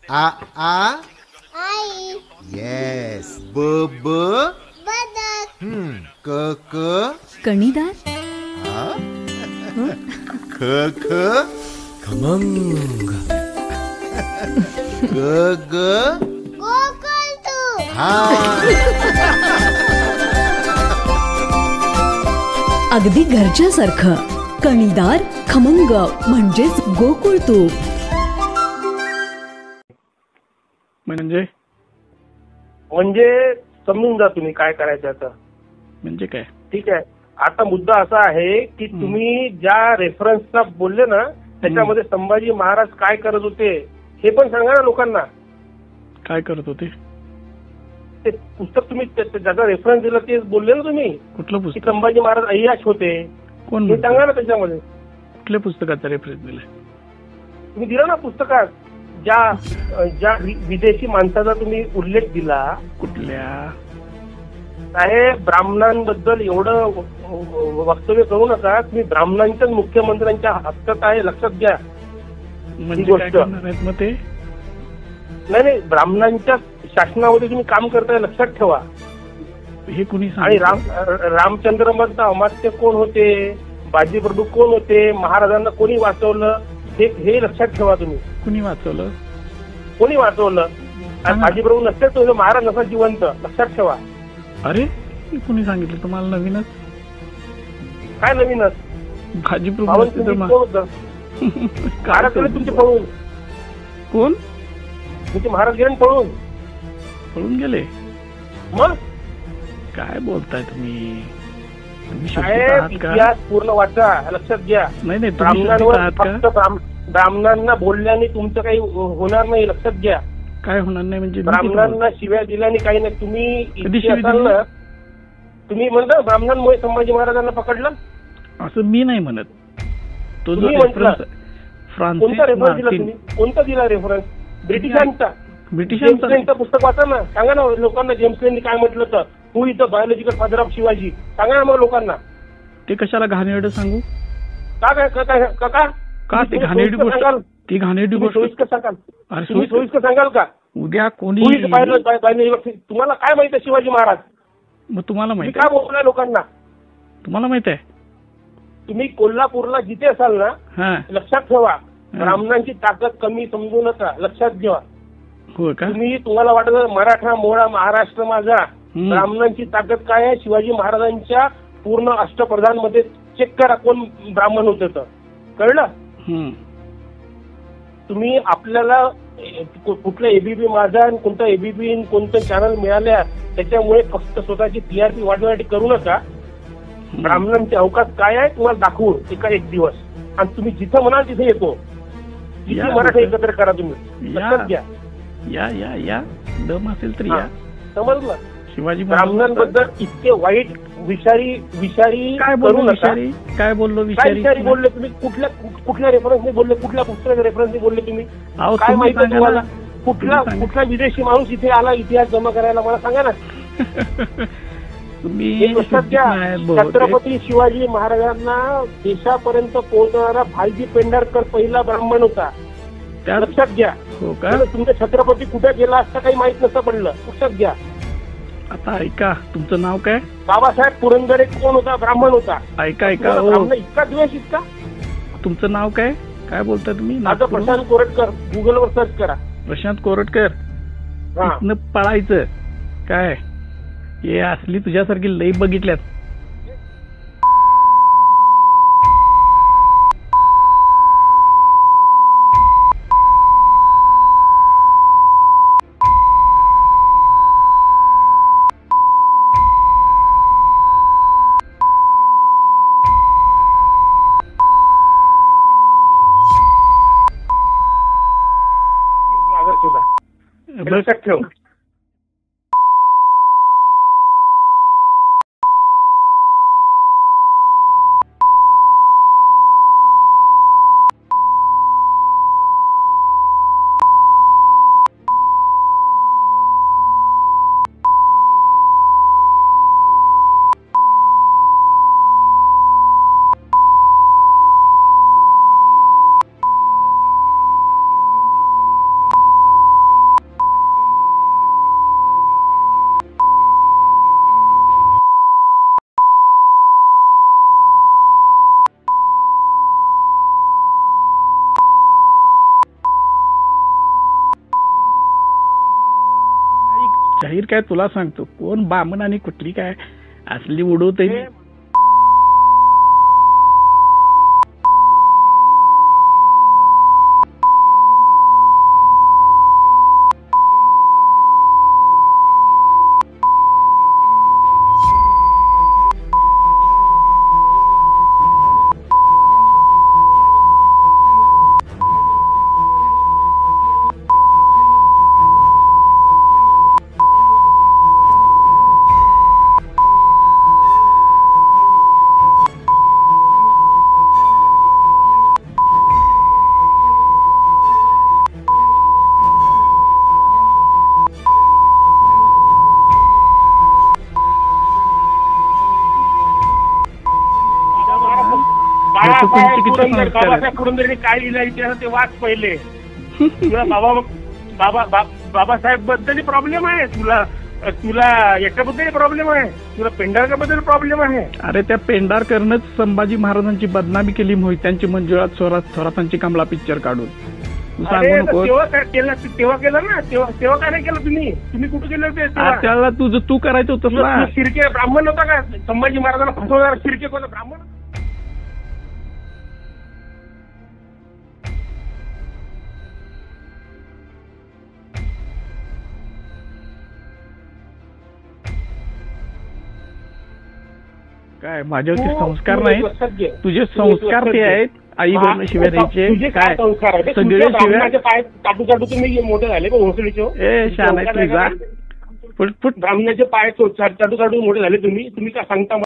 आ आ आई. Yes. ब ब बदक. क क कणीदार. ख ख खमंग. ग ग गोकुळतू. हा. अगदी घरच्यासारखं. कणीदार खमंग म्हणजेच गोकुळ तूप. म्हणजे म्हणजे समजून जा तुम्ही काय करायचं आता. म्हणजे काय? ठीक आहे. आता मुद्दा असा आहे की तुम्ही ज्या रेफरन्सला बोलले ना त्याच्यामध्ये संभाजी महाराज काय करत होते हे पण सांगा ना लोकांना. काय करत होते? ते पुस्तक तुम्ही ज्याचा रेफरन्स दिला तेच बोलले ना तुम्ही कुठलं की पुस्तक? संभाजी महाराज अय्याश होते. कोण हे सांगा ना त्याच्यामध्ये. कुठल्या पुस्तकाचा रेफरन्स दिलाय? तुम्ही दिला ना पुस्तकात ज्या विदेशी माणसाचा तुम्ही उल्लेख दिला. कुठल्या? साहेब ब्राह्मणांबद्दल एवढं वक्तव्य करू नका. तुम्ही ब्राह्मणांच्याच मुख्यमंत्र्यांच्या हक्कात आहे लक्षात घ्या. म्हणजे गोष्ट. काय करणार आहेत मग ते? नाही ब्राह्मणांच्या शासनामध्ये तुम्ही काम करताय लक्षात ठेवा. हे कुणी आणि सांगितलं? रामचंद्र मधलं अमात्य कोण होते, बाजीप्रभू कोण होते, महाराजांना कोणी वाचवलं हे लक्षात ठेवा तुम्ही. कुणी वाचवलं? कोणी वाचवलं? सांगा. बाजीप्रभू नसते तो महाराज नसा जिवंत लक्षात ठेवा. अरे हे कुणी सांगितलं तुम्हाला? नवीनच? काय नवीनच? भाजी प्रभू भावन असते तर तुम्ही मग कोण होतं? काय महाराज गेले तुमचे करतो? पळून. कोण तुमचे महाराज गेले ना पळून. पळून गेले? मग काय बोलताय तुम्ही? तुम्ही शिक्षित साहेब आहात का? इतिहास पूर्ण वाचा लक्षात घ्या. नाही तुम्ही शिक्षित ब्राह्मणांवर आहात फक्त का? ब्राह्मणांना बोलल्याने तुमचं काही होणार नाही लक्षात घ्या. काय होणार नाही म्हणजे? मी किती बोलतो? ब्राह्मणांना शिव्या दिल्याने काही नाही. तुम्ही कधी शिवी इतिहासाल दिली? ना तुम्ही म्हणता ब्राह्मणांमुळे संभाजी महाराजांना पकडलं. असं मी नाही म्हणत. तो जो तुम्ही म्हटलं. रेफरन्स फ्रान्सिस कोणता रेफरन्स दिला मार्टिन, तुम्ही? कोणता दिला रेफरन्स? ब्रिटिशांचा. जेम्स ब्रिटिशांचा लेनचं पुस्तक वाचा ना. सांगा ना लोकांना जेम्स लेननी काय म्हटलं तर. Who is the biological father of Shivaji. सांगा ना मग लोकांना. ते कशाला घाणेरडं सांगू? का काय का काय का का का ते तुम्ही घाणेरडी सोयीस्कर सांगाल? गोष्ट? ती घाणेरडी तुम्ही गोष्ट सोयीस्कर सांगाल? अरे तुम्ही सोयीस्कर सोयीस्कर सांगाल का? उद्या कोणी हु इज तुम्हाला काय माहिती आहे शिवाजी महाराज? मग तुम्हाला तुम्ही माहित काय आहे? बोलताय लोकांना? तुम्हाला माहित आहे? तुम्ही कोल्हापूरला जिथे असाल ना हा लक्षात ठेवा ब्राह्मणांची ताकद कमी समजू नका लक्षात घ्या. हो का? तुम्हाला वाटत मराठा मोळा महाराष्ट्र माझा. ब्राह्मणांची ताकद काय आहे? शिवाजी महाराजांच्या पूर्ण अष्टप्रधान मध्ये चेक करा कोण ब्राह्मण होते तर कळलं. तुम्ही आपल्याला कुठलं एबीपी माझा आणि कोणतं एबीपी कोणतं चॅनल मिळाल्या त्याच्यामुळे फक्त स्वतःची टीआरपी वाढवण्यासाठी करू नका. ब्राह्मणांचे अवकाश काय आहे तुम्हाला दाखवू एक दिवस. आणि तुम्ही जिथं म्हणाल तिथे येतो. जिथे मराठा एकत्र करा तुम्ही लक्षात घ्या. या या या दम असेल तर या. समजलं. शिवाजी ब्राह्मणांबद्दल इतके वाईट विषारी काय करू बोललो? नका. विषारी काय बोललो? काय विषारी विषारी बोलले तुम्ही? कुठल्या रेफरन्सने बोलले? कुठल्या पुस्तकाच्या रेफरन्सने बोलले तुम्ही? अहो, काय तुम्ही माहिती सांगा तुम्हाला? ना. कुठला विदेशी माणूस इथे आला इतिहास जमा करायला मला सांगा ना. तुम्ही हे लक्षात घ्या. नाही बहुतेक. छत्रपती शिवाजी महाराजांना देशापर्यंत पोहोचणारा भालजी पेंढारकर पहिला ब्राह्मण होता. त्यात लक्षात घ्या. हो का? तुमचा छत्रपती कुठे गेला असता काही माहित नसतं पडलं. लक्षात घ्या. आता ऐका, तुमचं नाव काय? बाबासाहेब पुरंदरे कोण होता? ब्राह्मण होता. ऐका ऐका. तुम्हाला हो, ब्राह्मण इतका द्वेष इतका? तुमचं नाव काय? काय बोलताय तुम्ही? माझं प्रशांत कोरटकर. गुगलवर सर्च करा. प्रशांत कोरटकर. हा. इथनं पळायचं काय? हे असली तुझ्यासारखी लई बघितल्यात. लक्षात ठेव. जाहीर काय तुला सांगतो, कोण बामण आणि कुठली काय असली उडवते. बाबासाहेब पुरंदरेने काय लिहिलं इतिहासात ते वाच पहिले. तुला बाबासाहेब बद्दल प्रॉब्लेम आहे, तुला याच्याबद्दल प्रॉब्लेम आहे, तुला पेंढारकर बद्दल प्रॉब्लेम आहे. अरे त्या पेंढारकरनंच संभाजी महाराजांची बदनामी केली, मोहित्यांची मंजुळात थोरातांची कमला पिक्चर काढून. तेव्हा केलं ना, तेव्हा काय नाही केलं तुम्ही कुठे गेले होते? त्याला तू करायचं होतं ना. शिर्के ब्राह्मण होता का? संभाजी महाराजांना फसवणारा शिर्के कोण ब्राह्मण? काय माझ्यावरती संस्कार नाही, तुझे संस्कार ते आहेत. आई बोलणं शिव्या द्यायचे काय सगळे शिव्या पाय चाटू तुम्ही मोठे झाले ए शान आहे तुझा. ब्राह्मणाचे पाय चाटू मोठे झाले तुम्ही काय सांगता?